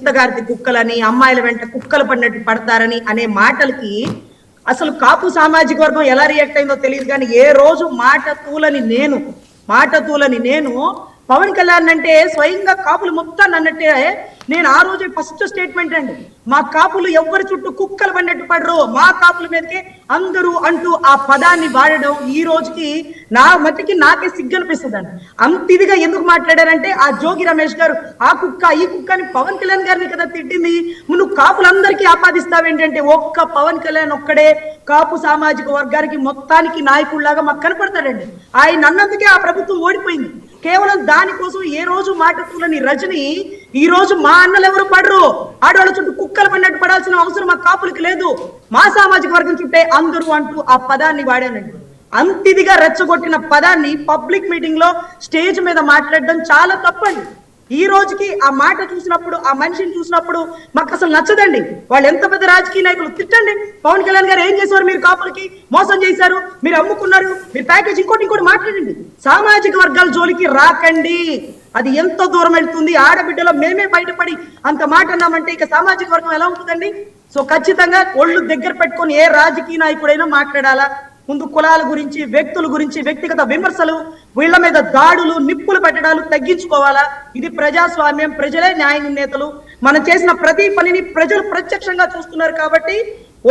చింతగారితి కుక్కలని, అమ్మాయిల వెంట కుక్కలు పడినట్టు పడతారని అనే మాటలకి అసలు కాపు సామాజిక వర్గం ఎలా రియాక్ట్ అయిందో తెలియదు. కానీ ఏ రోజు మాట తూలని నేను పవన్ కళ్యాణ్ అంటే స్వయంగా కాపులు మొత్తాన్ని అన్నట్టే నేను ఆ రోజే ఫస్ట్ స్టేట్మెంట్ అండి, మా కాపులు ఎవ్వరి చుట్టూ కుక్కలు పడినట్టు పడరు, మా కాపుల మీదకే అందరూ అంటూ ఆ పదాన్ని వాడడం ఈ రోజుకి నా మట్టికి నాకే సిగ్గనిపిస్తుంది అండి. అంత ఇదిగా ఎందుకు మాట్లాడారంటే ఆ జోగి రమేష్ గారు ఆ కుక్క ఈ కుక్క అని పవన్ కళ్యాణ్ గారిని కదా తిట్టింది, నువ్వు కాపులందరికీ ఆపాదిస్తావేంటంటే ఒక్క పవన్ కళ్యాణ్ ఒక్కడే కాపు సామాజిక వర్గానికి మొత్తానికి నాయకుడిలాగా మాకు కనపడతాడండి. ఆయన అన్నందుకే ఆ ప్రభుత్వం ఓడిపోయింది. కేవలం దానికోసం ఏ రోజు మాట తూలని రజని ఈ రోజు మా అన్నలు ఎవరు పడరు, ఆడవాళ్ళ చుట్టూ కుక్కలు పడినట్టు పడాల్సిన అవసరం మా కాపులకి లేదు, మా సామాజిక వర్గం చుట్టే అందరూ అంటూ ఆ పదాన్ని వాడానండి. అంతిదిగా రెచ్చగొట్టిన పదాన్ని పబ్లిక్ మీటింగ్ లో స్టేజ్ మీద మాట్లాడడం చాలా తప్పండి. ఈ రోజుకి ఆ మాట చూసినప్పుడు, ఆ మనిషిని చూసినప్పుడు మాకు అసలు నచ్చదండి. వాళ్ళు ఎంత పెద్ద రాజకీయ నాయకులు తిట్టండి, పవన్ కళ్యాణ్ గారు ఏం చేశారు, మీరు కాపులకి మోసం చేశారు, మీరు అమ్ముకున్నారు, మీరు ప్యాకేజ్ ఇంకోటి మాట్లాడండి. సామాజిక వర్గాల జోలికి రాకండి, అది ఎంతో దూరం వెళ్తుంది. ఆడబిడ్డలో మేమే బయటపడి అంత మాట అన్నామంటే ఇక సామాజిక వర్గం ఎలా ఉంటుందండి? సో ఖచ్చితంగా ఒళ్ళు దగ్గర పెట్టుకొని ఏ రాజకీయ నాయకుడైనా మాట్లాడాలా. ముందు కులాల గురించి, వ్యక్తుల గురించి వ్యక్తిగత విమర్శలు, వీళ్ల మీద దాడులు, నిప్పులు పెట్టడాలు తగ్గించుకోవాలా. ఇది ప్రజాస్వామ్యం, ప్రజలే న్యాయ నిర్ణేతలు. మనం చేసిన ప్రతి పనిని ప్రజలు ప్రత్యక్షంగా చూస్తున్నారు కాబట్టి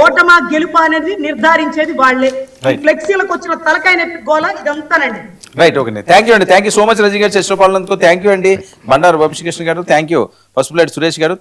ఓటమా గెలుపా అనేది నిర్ధారించేది వాళ్లే. ఫ్లెక్సీలకు వచ్చిన తలకాయ నొప్పి గోల ఇదంతానండి. రైట్, ఓకే, థ్యాంక్ యూ అండి. Thank you so much Rajani గారు, చర్చలో పాల్గొన్నందుకు థ్యాంక్ యూ అండి. బండారు వంశీకృష్ణ గారు thank you, first plate Suresh గారు.